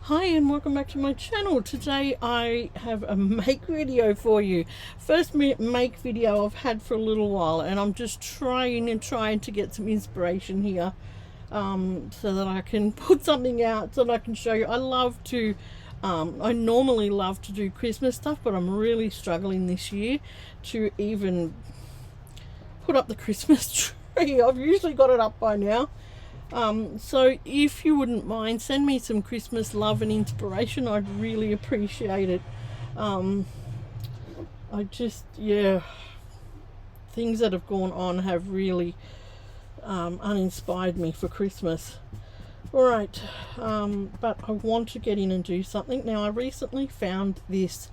Hi and welcome back to my channel. Today I have a make video for you. First make video I've had for a little while, and I'm just trying to get some inspiration here so that I can put something out so that I can show you. I normally love to do Christmas stuff, but I'm really struggling this year to even put up the Christmas tree. I've usually got it up by now. So if you wouldn't mind, send me some Christmas love and inspiration. I'd really appreciate it. Things that have gone on have really uninspired me for Christmas. Alright, but I want to get in and do something. Now, I recently found this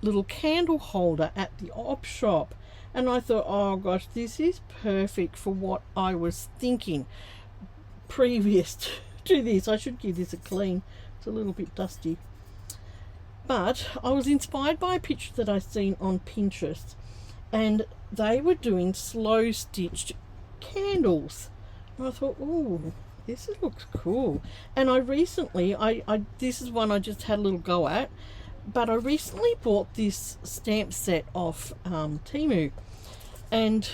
little candle holder at the Opshop, and I thought, oh gosh, this is perfect for what I was thinking. Previous to this, I should give this a clean. It's a little bit dusty, but I was inspired by a picture that I seen on Pinterest, and they were doing slow stitched candles, and I thought, oh, this looks cool. And I recently, this is one I just had a little go at, but I recently bought this stamp set off Temu, and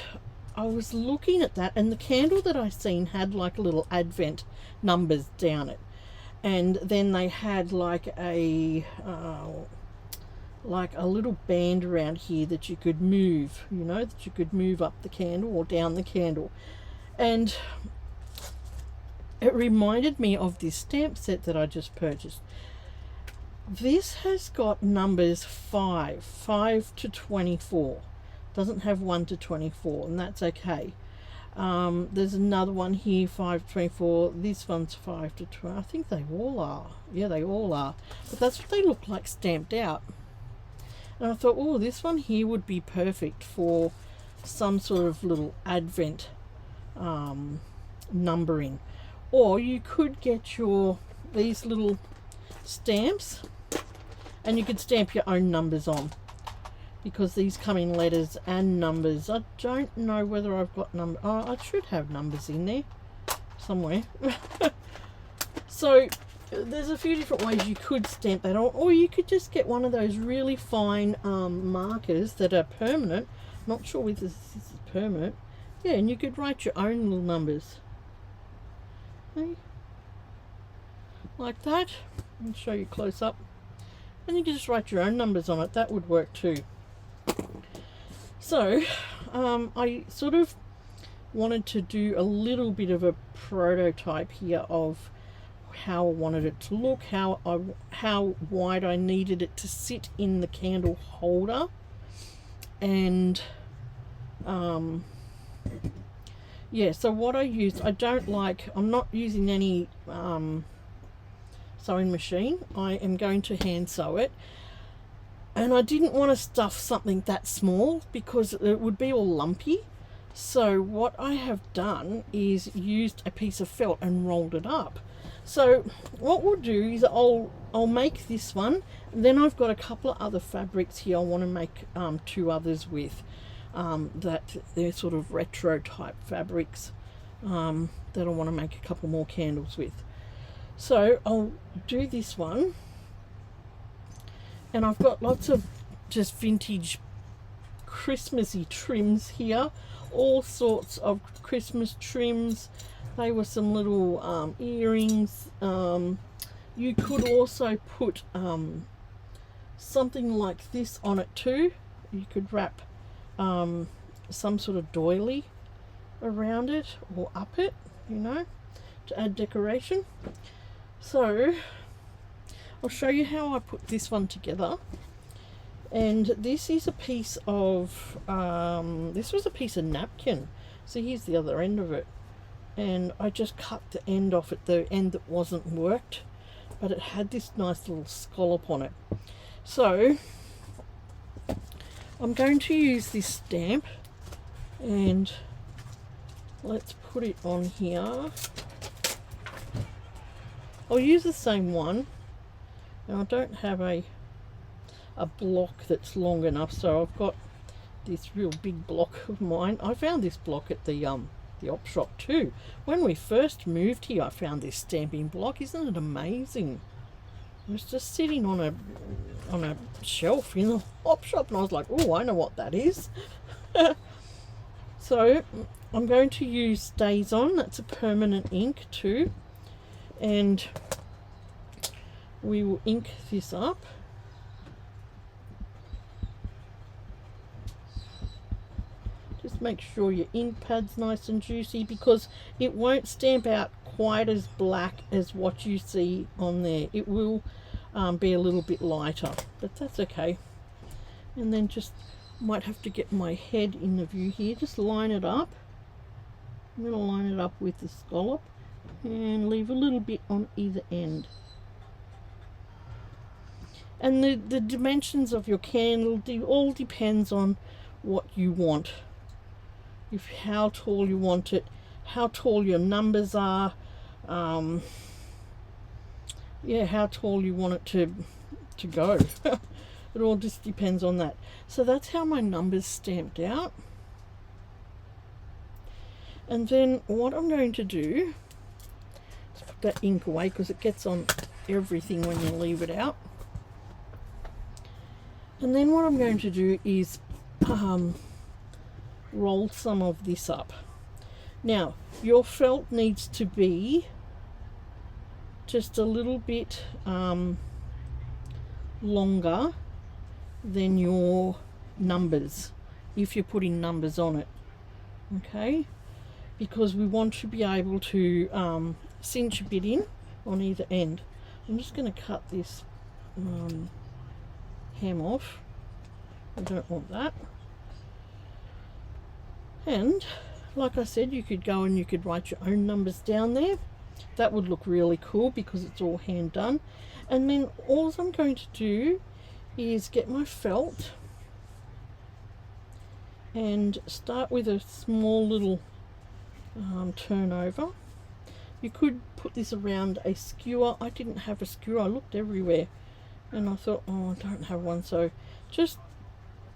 I was looking at that, and the candle that I seen had like a little advent numbers down it, and then they had like a little band around here that you could move, that you could move up the candle or down the candle, and it reminded me of this stamp set that I just purchased. This has got numbers 5 to 24. Doesn't have 1 to 24, and that's okay. There's another one here, 5 to 24. This one's 5 to 12. I think they all are. Yeah, they all are. But that's what they look like stamped out. And I thought, oh, this one here would be perfect for some sort of little advent numbering. Or you could get these little stamps, and you could stamp your own numbers on, because these come in letters and numbers. I don't know whether I've got numbers. Oh, I should have numbers in there somewhere. So there's a few different ways you could stamp that on, or you could just get one of those really fine markers that are permanent. Not sure whether this is permanent. Yeah, and you could write your own little numbers. Okay. Like that. I'll show you close up. And you can just write your own numbers on it. That would work too. So I sort of wanted to do a little bit of a prototype here of how I wanted it to look, how wide I needed it to sit in the candle holder, and yeah, so what I used, I'm not using any sewing machine. I am going to hand sew it, and I didn't want to stuff something that small because it would be all lumpy. So what I have done is used a piece of felt and rolled it up. So what we'll do is I'll make this one, and then I've got a couple of other fabrics here I want to make two others with, that they're sort of retro type fabrics that I want to make a couple more candles with. So I'll do this one, and I've got lots of just vintage Christmassy trims here, all sorts of Christmas trims. They were some little earrings. You could also put something like this on it too. You could wrap some sort of doily around it or up it, to add decoration. So I'll show you how I put this one together. And this is a piece of this was a piece of napkin. So here's the other end of it, and I just cut the end off at the end that wasn't worked, but it had this nice little scallop on it. So I'm going to use this stamp, and let's put it on here. I'll use the same one. Now I don't have a block that's long enough, so I've got this real big block of mine. I found this block at the Opshop too. When we first moved here, I found this stamping block. Isn't it amazing? It was just sitting on a shelf in the Opshop, and I was like, oh, I know what that is. So I'm going to use StazOn. That's a permanent ink too, and we will ink this up. Just make sure your ink pad's nice and juicy, because it won't stamp out quite as black as what you see on there. It will be a little bit lighter, but that's okay. And then just might have to get my head in the view here. Just line it up. I'm going to line it up with the scallop and leave a little bit on either end. And the dimensions of your candle all depends on what you want. If how tall you want it, how tall your numbers are, yeah, how tall you want it to go. It all just depends on that. So that's how my numbers stamped out. And then what I'm going to do is put that ink away, because it gets on everything when you leave it out. And then what I'm going to do is roll some of this up. Now your felt needs to be just a little bit longer than your numbers, if you're putting numbers on it, okay, because we want to be able to cinch a bit in on either end. I'm just going to cut this hem off. I don't want that. And like I said, you could go and you could write your own numbers down there. That would look really cool because it's all hand done. And then all I'm going to do is get my felt and start with a small little turnover. You could put this around a skewer. I didn't have a skewer. I looked everywhere and I thought, oh, I don't have one. So just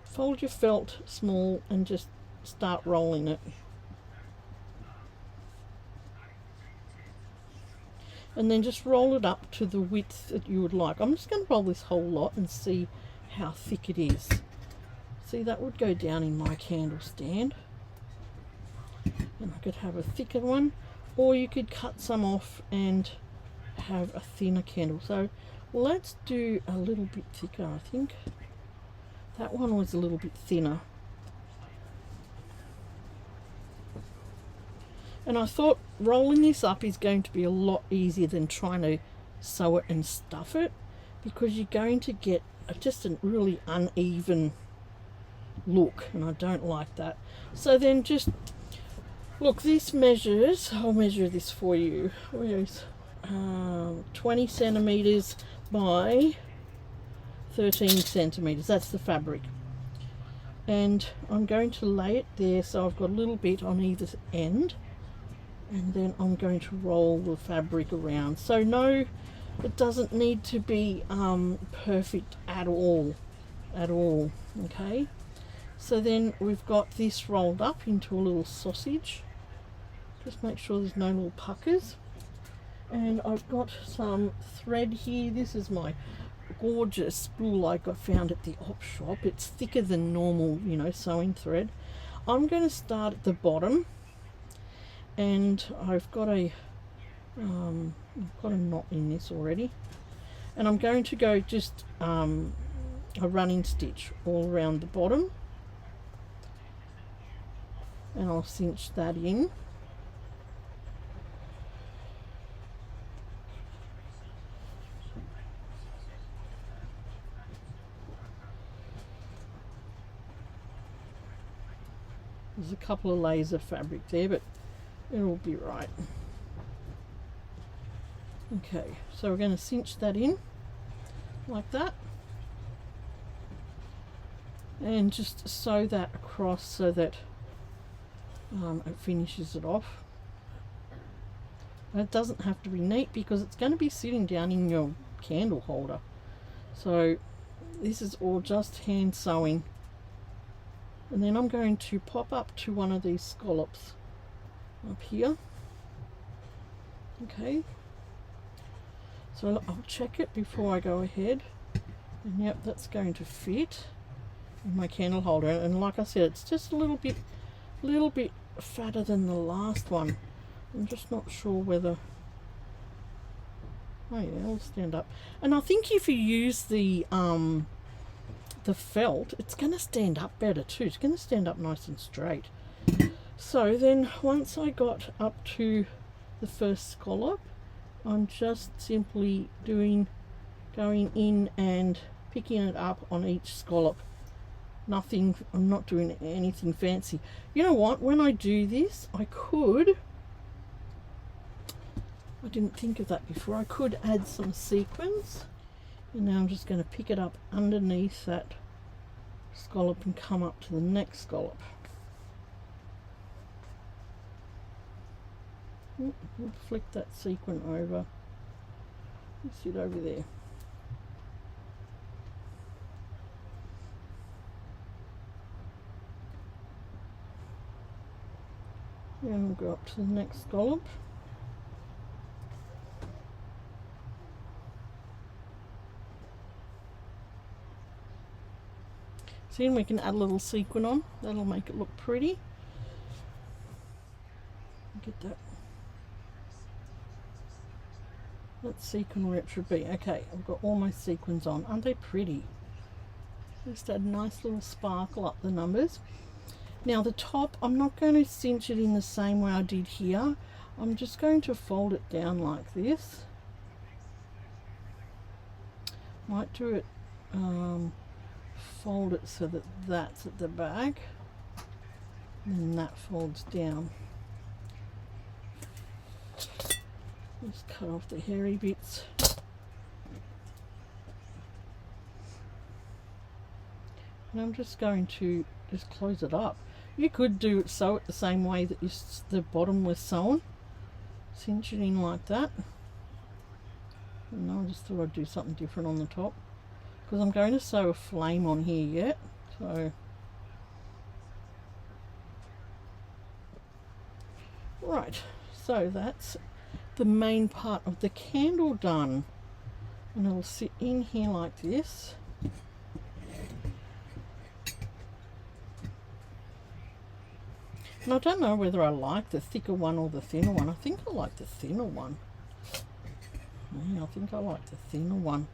fold your felt small and just start rolling it. And then just roll it up to the width that you would like. I'm just going to roll this whole lot and see how thick it is. See, that would go down in my candle stand. And I could have a thicker one, or you could cut some off and have a thinner candle. So let's do a little bit thicker, I think. That one was a little bit thinner. And I thought rolling this up is going to be a lot easier than trying to sew it and stuff it, because you're going to get just a really uneven look, and I don't like that. So then just look, this measures, I'll measure this for you. Where's 20 centimeters by 13 centimeters. That's the fabric. And I'm going to lay it there, so I've got a little bit on either end. And then I'm going to roll the fabric around. So no, it doesn't need to be perfect at all, okay? So then we've got this rolled up into a little sausage. Just make sure there's no little puckers. And I've got some thread here. This is my gorgeous spool like I found at the Opshop. It's thicker than normal, you know, sewing thread. I'm going to start at the bottom. And I've got a knot in this already, and I'm going to go just a running stitch all around the bottom, and I'll cinch that in. There's a couple of layers of fabric there, but it'll be right. Okay, so we're going to cinch that in like that, and just sew that across so that it finishes it off. And it doesn't have to be neat because it's going to be sitting down in your candle holder. So this is all just hand sewing. And then I'm going to pop up to one of these scallops up here. Okay, So I'll check it before I go ahead. And yep, that's going to fit in my candle holder. And like I said, it's just a little bit fatter than the last one. I'm just not sure whether... Oh yeah, it'll stand up. And I think if you use the felt, it's going to stand up better too. It's going to stand up nice and straight. So then once I got up to the first scallop, I'm just simply going in and picking it up on each scallop. Nothing, I'm not doing anything fancy. You know what, when I do this, I didn't think of that before, I could add some sequins. And now I'm just going to pick it up underneath that scallop and come up to the next scallop. We'll flick that sequin over. Sit over there. And we'll go up to the next scallop. See, and we can add a little sequin on. That'll make it look pretty. Get that sequin where it should be. Okay, I've got all my sequins on. Aren't they pretty? Just add a nice little sparkle up the numbers. Now the top, I'm not going to cinch it in the same way I did here. I'm just going to fold it down like this. Might do it, fold it so that that's at the back, and then that folds down. Just cut off the hairy bits. And I'm just going to just close it up. You could do it, sew it the same way that the bottom was sewn. Cinch it in like that. And I just thought I'd do something different on the top, because I'm going to sew a flame on here yet. So right, so that's the main part of the candle done, and it'll sit in here like this. And I don't know whether I like the thicker one or the thinner one. I think I like the thinner one. Yeah, I think I like the thinner one.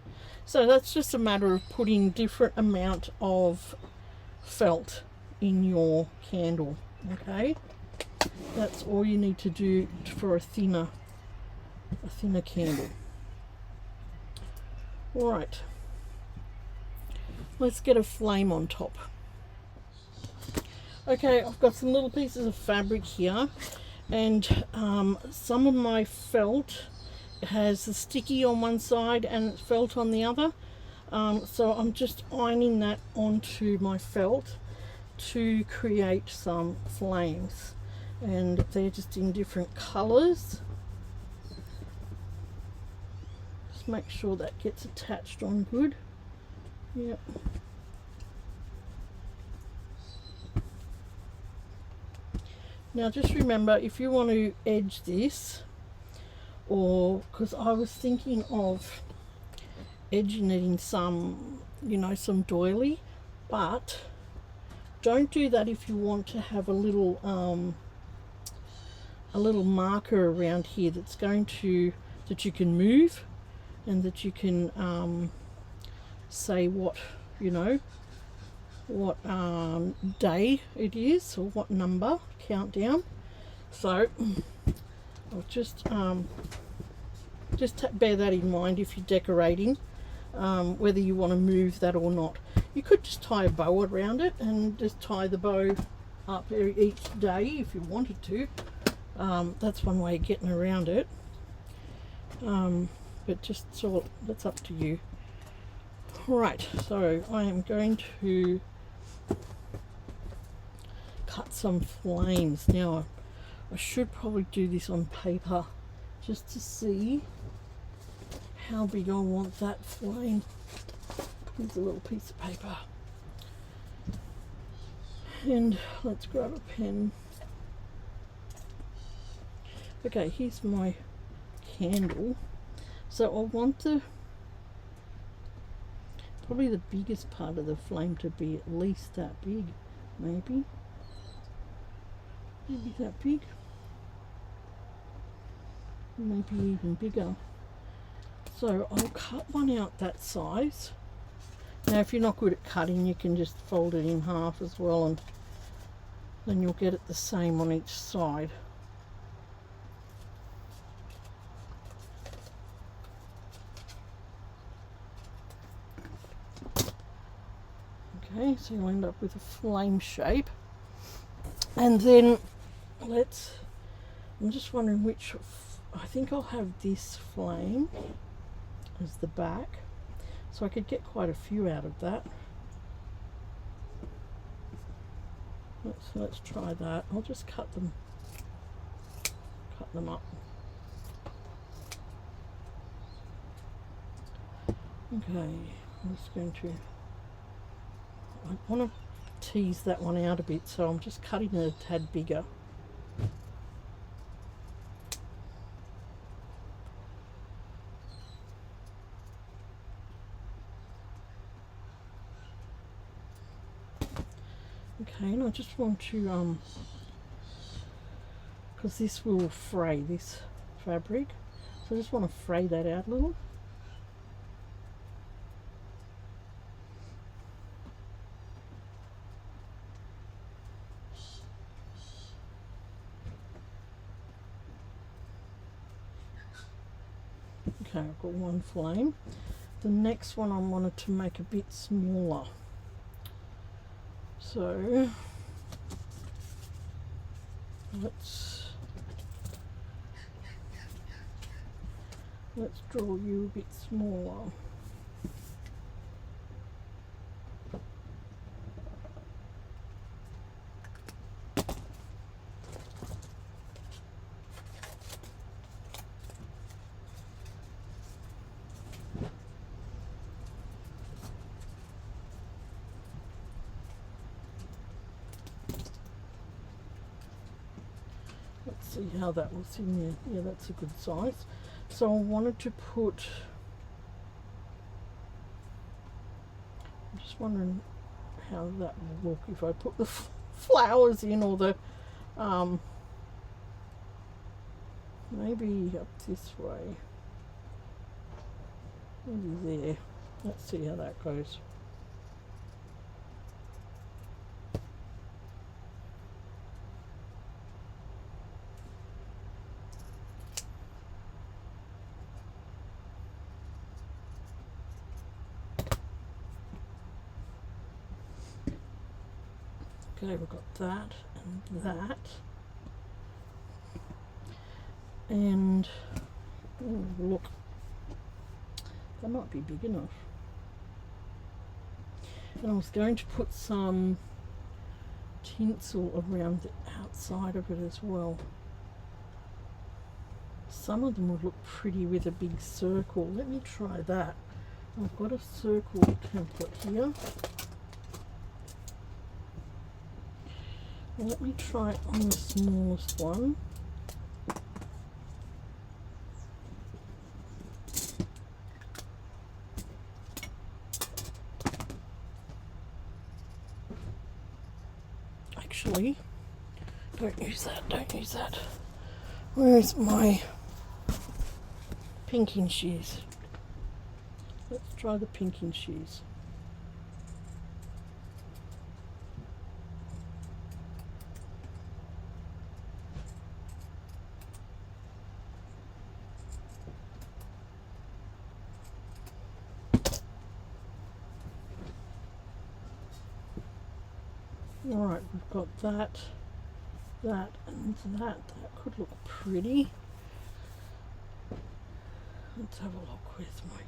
So that's just a matter of putting different amount of felt in your candle. Okay, that's all you need to do for a thinner candle. All right, let's get a flame on top. Okay, I've got some little pieces of fabric here, and some of my felt has the sticky on one side and felt on the other. So I'm just ironing that onto my felt to create some flames, and they're just in different colors. Just make sure that gets attached on good. Yep. Now just remember, if you want to edge this, or because I was thinking of edging it in some, you know, some doily, but don't do that if you want to have a little marker around here that's going to, that you can move, and that you can say what, you know, what day it is, or what number, countdown. So I'll just bear that in mind if you're decorating, whether you want to move that or not. You could just tie a bow around it and just tie the bow up each day if you wanted to. That's one way of getting around it, but just sort, that's up to you. Right, so I am going to cut some flames. Now I should probably do this on paper just to see how big I want that flame. Here's a little piece of paper, and let's grab a pen. Okay, here's my candle. So I want probably the biggest part of the flame to be at least that big, maybe that big, maybe even bigger. So I'll cut one out that size. Now if you're not good at cutting, you can just fold it in half as well, and then you'll get it the same on each side. Okay, so you'll end up with a flame shape. And then I'm just wondering which, I think I'll have this flame as the back, so I could get quite a few out of that. Let's try that. I'll just cut them up. Okay, I'm just going to, I want to tease that one out a bit, so I'm just cutting it a tad bigger. Okay, and I just want to, because this will fray, this fabric, so I just want to fray that out a little. Okay, I've got one flame. The next one I wanted to make a bit smaller. So let's draw you a bit smaller. Let's see how that looks in there. Yeah, that's a good size. So I wanted to put, I'm just wondering how that will look if I put the flowers in, or the maybe up this way, maybe there. Let's see how that goes. Okay, we've got that and that, and oh, look, that might be big enough. And I was going to put some tinsel around the outside of it as well. Some of them would look pretty with a big circle. Let me try that. I've got a circle template here. Let me try it on the smallest one. Actually, don't use that. Where's my pinking shears? Let's try the pinking shears. Alright, we've got that, and that. That could look pretty. Let's have a look with my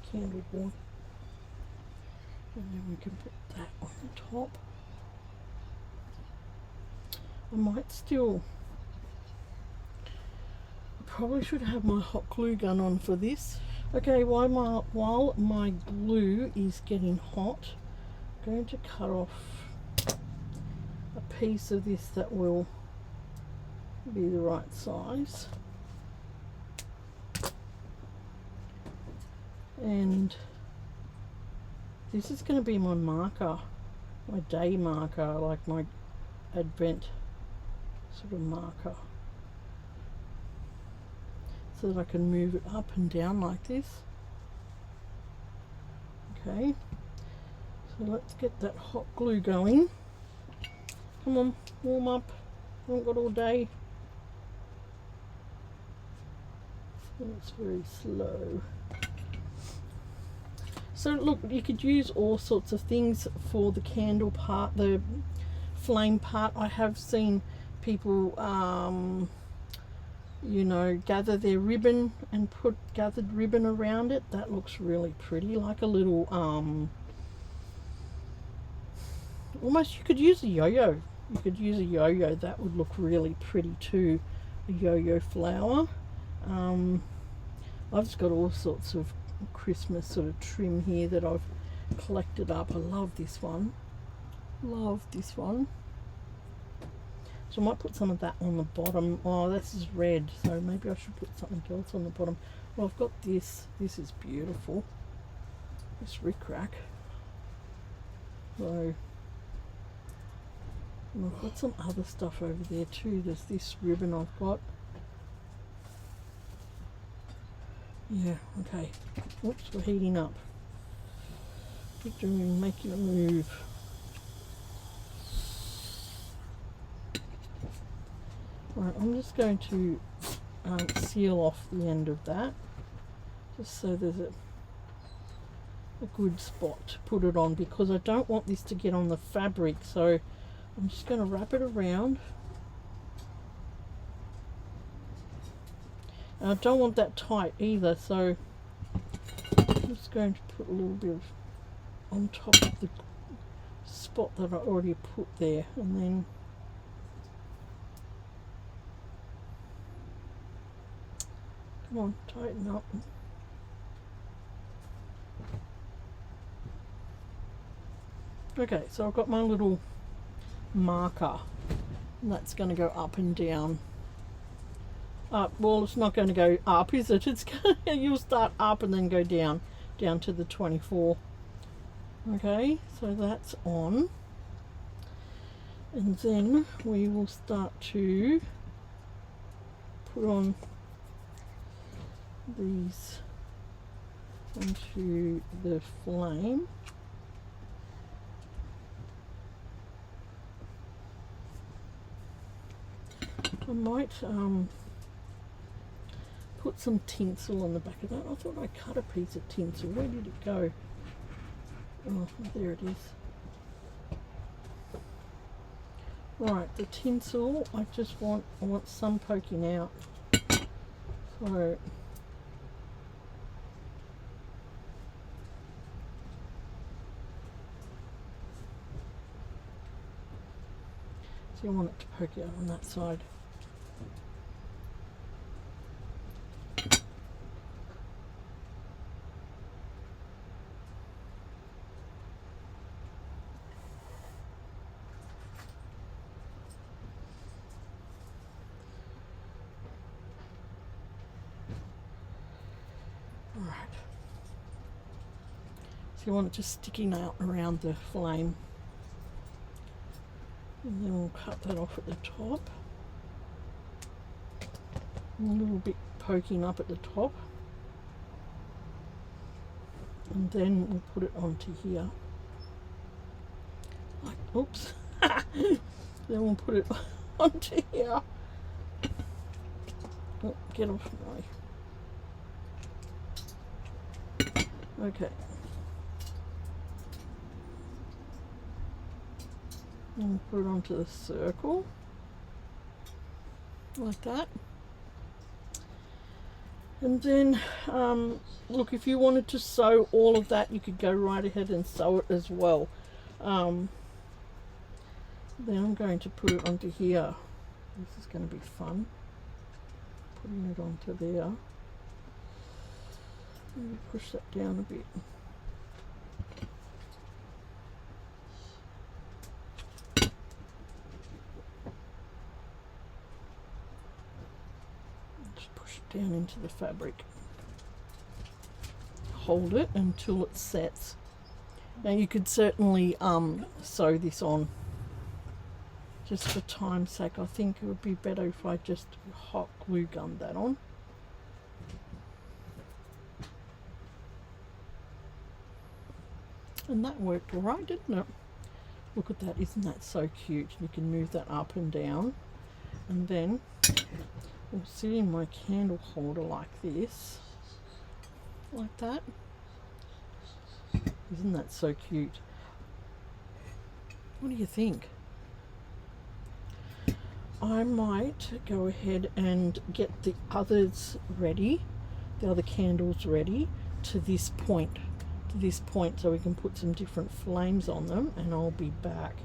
candle board. And then we can put that on the top. I might still, I probably should have my hot glue gun on for this. Okay, while my glue is getting hot, I'm going to cut off a piece of this that will be the right size. And this is going to be my marker, my day marker, like my advent sort of marker, so that I can move it up and down like this. Okay, so let's get that hot glue going. Come on, warm up. I haven't got all day. It's very slow. So look, you could use all sorts of things for the candle part, the flame part. I have seen people you know, gather their ribbon and put gathered ribbon around it. That looks really pretty, like a little almost, you could use a yo-yo. You could use a yo-yo. That would look really pretty too, a yo-yo flower. I've just got all sorts of Christmas sort of trim here that I've collected up. I love this one. Love this one. So I might put some of that on the bottom. Oh, this is red, so maybe I should put something else on the bottom. Well, I've got this. This is beautiful. This rickrack. So, and I've got some other stuff over there too. There's this ribbon I've got. Yeah, okay. Oops, we're heating up. Keep doing, making a move. Right, I'm just going to seal off the end of that, just so there's a good spot to put it on, because I don't want this to get on the fabric, so I'm just going to wrap it around. And I don't want that tight either, so I'm just going to put a little bit of on top of the spot that I already put there, and then come on, tighten up. Okay, so I've got my little marker, and that's going to go up and down. Well, it's not going to go up, is it? It's going to, you'll start up and then go down to the 24. Okay, so that's on, and then we will start to put on these onto the flame. I might put some tinsel on the back of that. I thought I cut a piece of tinsel. Where did it go? Oh, there it is. Right, the tinsel, I want some poking out. So you want it to poke out on that side. All right. So you want it just sticking out around the flame. And then we'll cut that off at the top. And a little bit poking up at the top. And then we'll put it onto here. Like, oops. Then we'll put it onto here. Oh, get off my... Okay. And put it onto the circle like that. And then look, if you wanted to sew all of that, you could go right ahead and sew it as well. Then I'm going to put it onto here. This is going to be fun, putting it onto there. Maybe push that down a bit. Down into the fabric, hold it until it sets. Now you could certainly sew this on. Just for time's sake, I think it would be better if I just hot glue gunned that on. And that worked all right, didn't it? Look at that, isn't that so cute? You can move that up and down, and then we'll sit in my candle holder like this, like that. Isn't that so cute? What do you think? I might go ahead and get the others ready, the other candles ready to this point, so we can put some different flames on them, and I'll be back.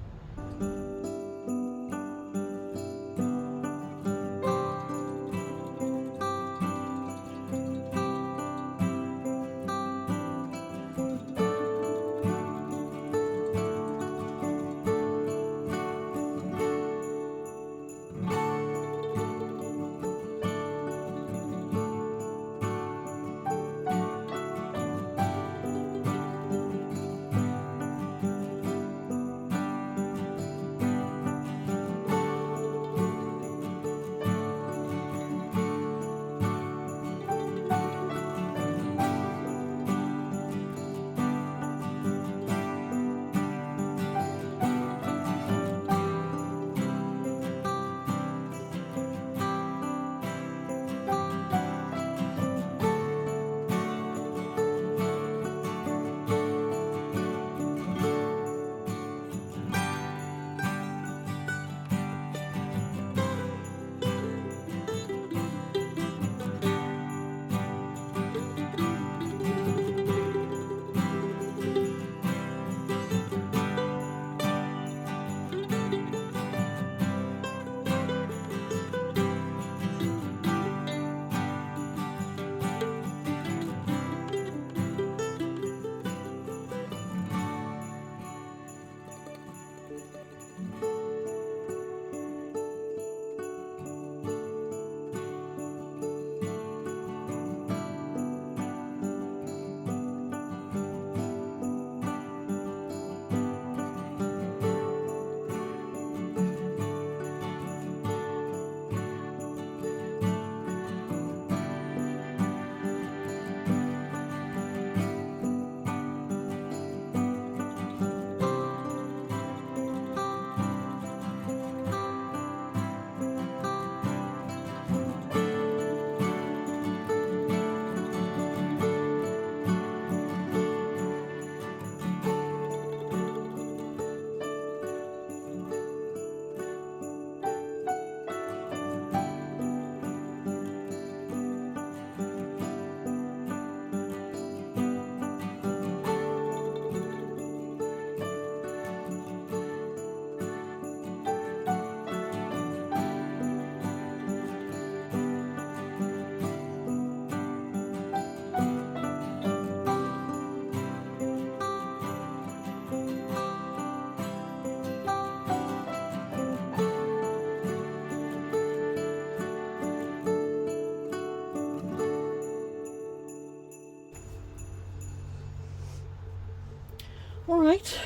Alright,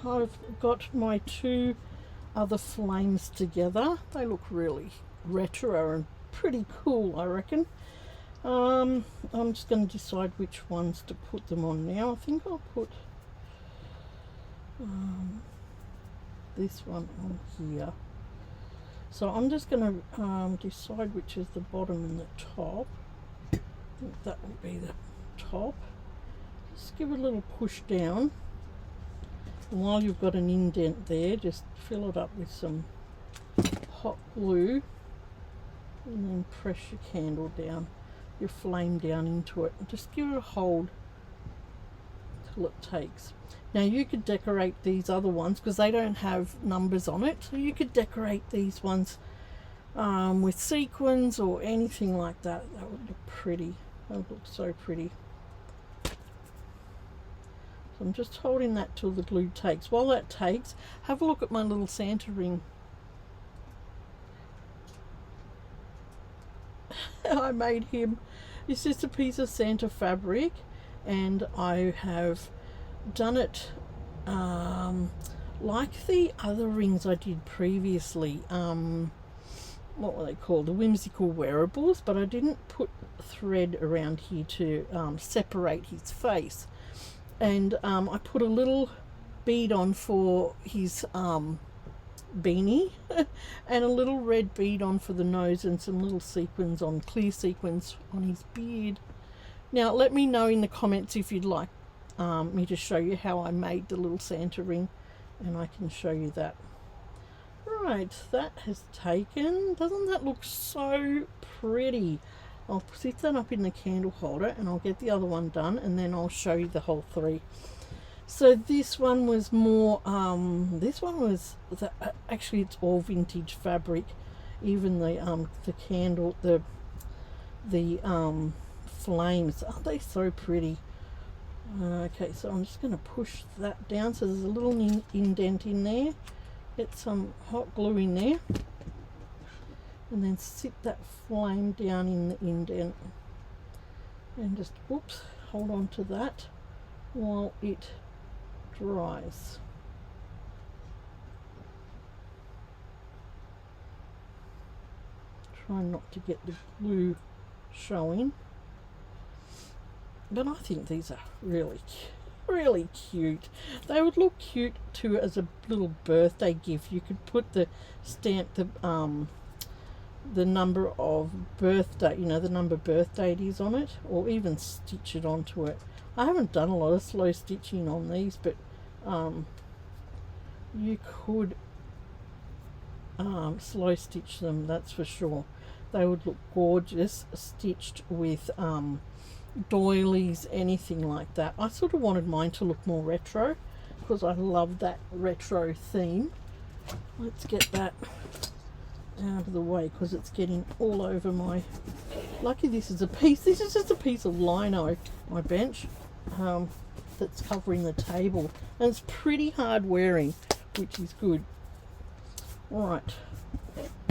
I've got my two other flames together. They look really retro and pretty cool, I reckon. I'm just going to decide which ones to put them on now. I think I'll put this one on here. So I'm just going to decide which is the bottom and the top. I think that will be the top. Just give it a little push down. And while you've got an indent there, just fill it up with some hot glue and then press your candle down, your flame down into it, and just give it a hold till it takes. Now you could decorate these other ones because they don't have numbers on it, so you could decorate these ones with sequins or anything like that. That would look pretty. That would look so pretty. I'm just holding that till the glue takes. While that takes, have a look at my little Santa ring. I made him. It's just a piece of Santa fabric, and I have done it like the other rings I did previously. What were they called? The whimsical wearables, but I didn't put thread around here to separate his face. And I put a little bead on for his beanie and a little red bead on for the nose, and some little sequins on, clear sequins on his beard. Now let me know in the comments if you'd like me to show you how I made the little Santa ring, and I can show you that. Right, that has taken. Doesn't that look so pretty? I'll sit that up in the candle holder and I'll get the other one done, and then I'll show you the whole three. So this one was more, actually it's all vintage fabric. Even the candle, the flames, aren't they so pretty? Okay, so I'm just going to push that down so there's a little indent in there. Get some hot glue in there, and then sit that flame down in the indent, and just hold on to that while it dries. Try not to get the glue showing, but I think these are really cute. They would look cute too as a little birthday gift. You could put the stamp, the number of birthday, the number birthday it is on it, or even stitch it onto it. I haven't done a lot of slow stitching on these, but you could slow stitch them, that's for sure. They would look gorgeous stitched with doilies, anything like that. I sort of wanted mine to look more retro because I love that retro theme. Let's get that out of the way because it's getting all over my... Lucky this is just a piece of lino, my bench, that's covering the table, and it's pretty hard wearing, which is good. Right,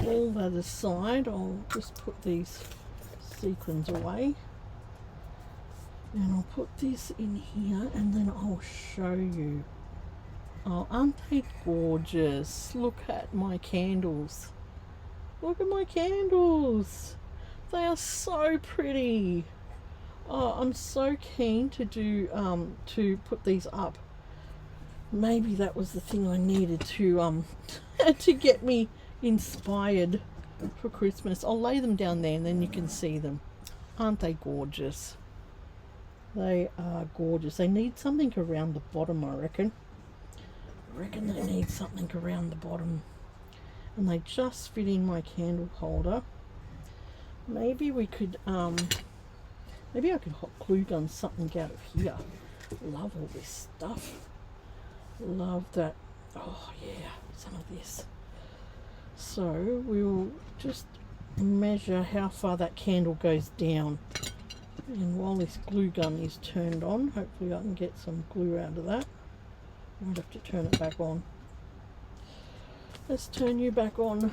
all that aside, I'll just put these sequins away. And I'll put this in here, and then I'll show you. Oh, aren't they gorgeous? Look at my candles. Look at my candles. They are so pretty. Oh, I'm so keen to do to put these up. Maybe that was the thing I needed to to get me inspired for Christmas. I'll lay them down there and then you can see them. Aren't they gorgeous? They are gorgeous. They need something around the bottom, I reckon. They need something around the bottom. And they just fit in my candle holder. Maybe we could, maybe I could hot glue gun something out of here. Love all this stuff. Love that. Oh yeah, some of this. So we'll just measure how far that candle goes down. And while this glue gun is turned on, hopefully I can get some glue out of that. I might have to turn it back on. Let's turn you back on.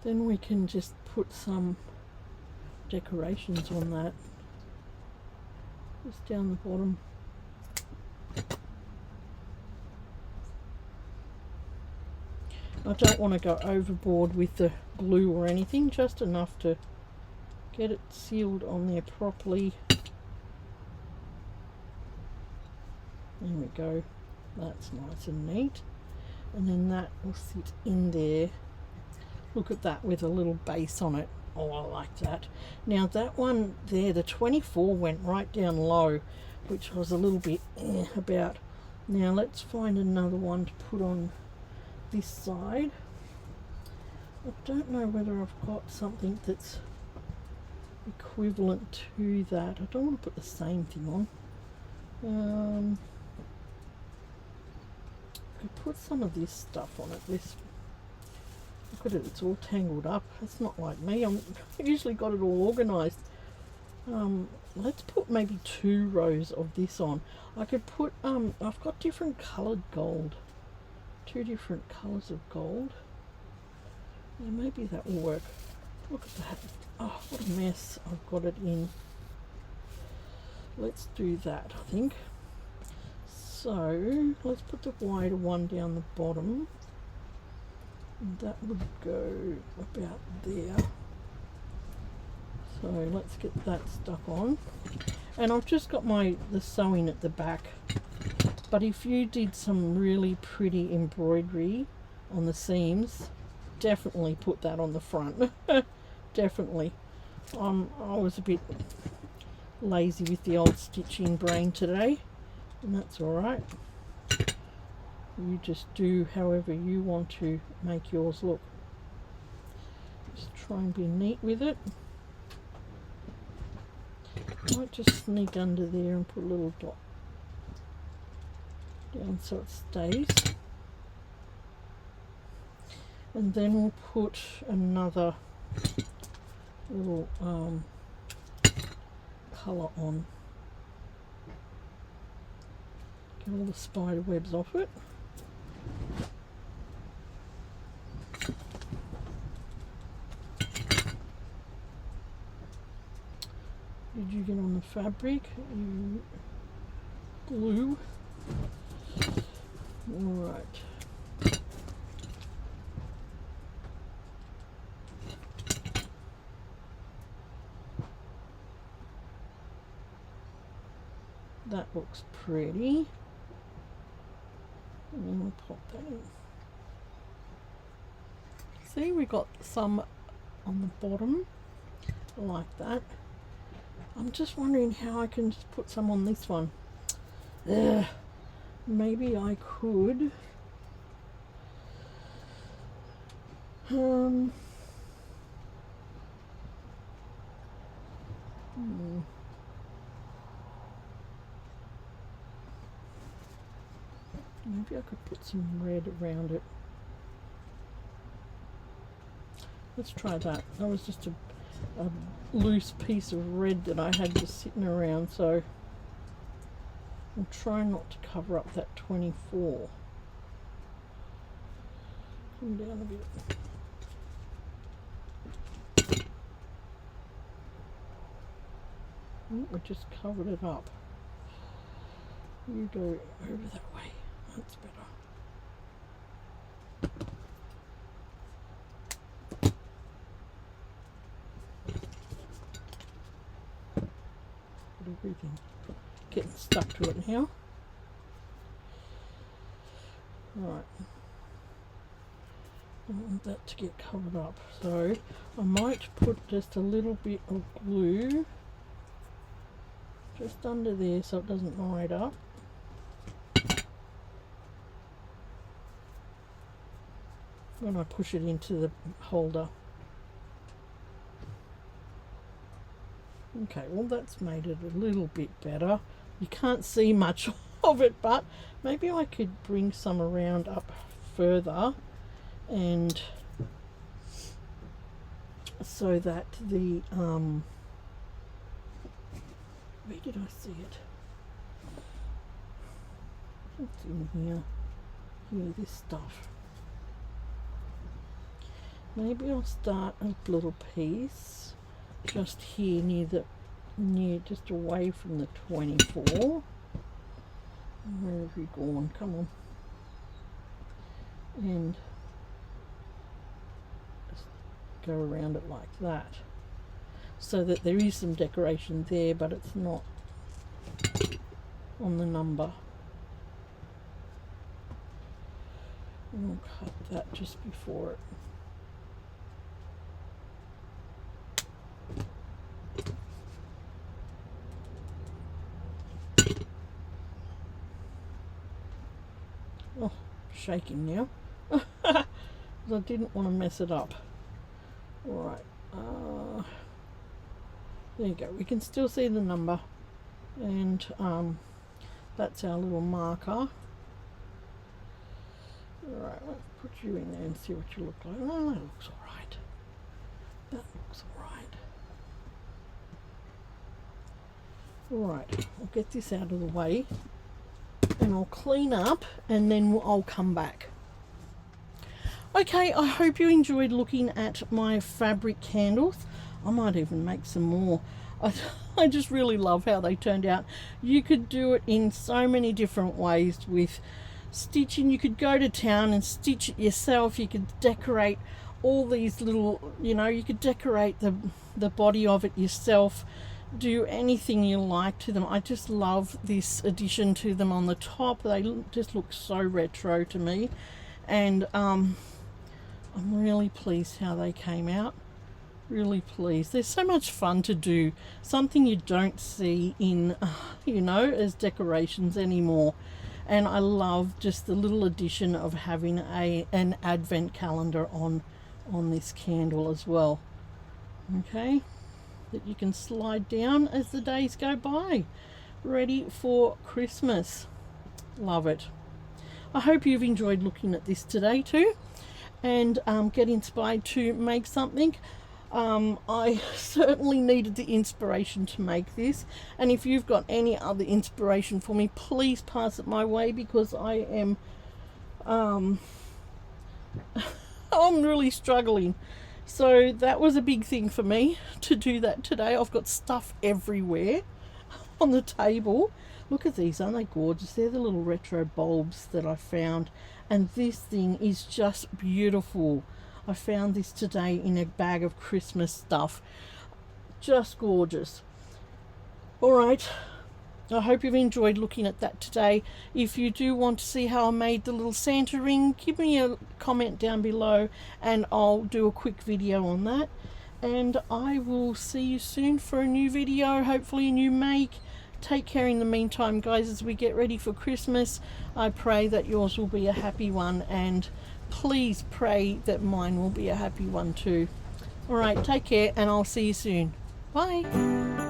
Then we can just put some decorations on that. Just down the bottom. I don't want to go overboard with the glue or anything, just enough to get it sealed on there properly. There we go. That's nice and neat. And then that will sit in there. Look at that with a little base on it. Oh, I like that. Now that one there, the 24 went right down low, which I was a little bit about. Now let's find another one to put on this side. I don't know whether I've got something that's equivalent to that. I don't want to put the same thing on. I could put some of this stuff on it. Look at it, it's all tangled up. It's not like me. I've usually got it all organised. Let's put maybe 2 rows of this on. I could put, I've got different coloured gold. 2 different colours of gold. Yeah, maybe that will work. Look at that. Oh, what a mess I've got it in. Let's do that, I think. So let's put the wider one down the bottom. And that would go about there. So let's get that stuck on. And I've just got the sewing at the back. But if you did some really pretty embroidery on the seams, definitely put that on the front. Definitely. I was a bit lazy with the old stitching brain today, and that's alright. You just do however you want to make yours look. Just try and be neat with it. Might just sneak under there and put a little dot down so it stays. And then we'll put another little colour on. Get all the spider webs off it. Did you get on the fabric? You glue. Alright. That looks pretty. And then we'll pop that in. See, we got some on the bottom like that. I'm just wondering how I can just put some on this one. Maybe I could maybe I could put some red around it. Let's try that. That was just a loose piece of red that I had just sitting around, so I'm trying not to cover up that 24. Come down a bit. We just covered it up. You go over that way. That's better. Everything getting stuck to it now. Right. I want that to get covered up, so I might put just a little bit of glue just under there so it doesn't ride up. When I push it into the holder. Okay, well that's made it a little bit better. You can't see much of it, but maybe I could bring some around up further, and so that the where did I see it? It's in here. Here, this stuff. Maybe I'll start a little piece just here near just away from the 24. Where have you gone? Come on. And just go around it like that, so that there is some decoration there, but it's not on the number. And we'll cut that just before it. Oh, shaking now. Because I didn't want to mess it up. Alright, there you go. We can still see the number, and that's our little marker. Alright, let's put you in there and see what you look like. Oh, that looks alright. That looks alright. Alright, I'll get this out of the way and I'll clean up, and then I'll come back. Okay, I hope you enjoyed looking at my fabric candles. I might even make some more. I just really love how they turned out. You could do it in so many different ways with stitching. You could go to town and stitch it yourself. You could decorate all these little, you could decorate the body of it yourself. Do anything you like to them. I just love this addition to them on the top. They just look so retro to me, and I'm really pleased how they came out. Really pleased. They're so much fun to do, something you don't see in as decorations anymore. And I love just the little addition of having an advent calendar on this candle as well. Okay, that you can slide down as the days go by, ready for Christmas. Love it. I hope you've enjoyed looking at this today too, and get inspired to make something. I certainly needed the inspiration to make this, and if you've got any other inspiration for me, please pass it my way, because I am I'm really struggling. So that was a big thing for me to do that today. I've got stuff everywhere on the table. Look at these, aren't they gorgeous? They're the little retro bulbs that I found, and this thing is just beautiful. I found this today in a bag of Christmas stuff. Just gorgeous. Alright, I hope you've enjoyed looking at that today. If you do want to see how I made the little Santa ring, give me a comment down below and I'll do a quick video on that. And I will see you soon for a new video, hopefully a new make. Take care in the meantime, guys, as we get ready for Christmas. I pray that yours will be a happy one, and please pray that mine will be a happy one too. Alright, take care, and I'll see you soon. Bye.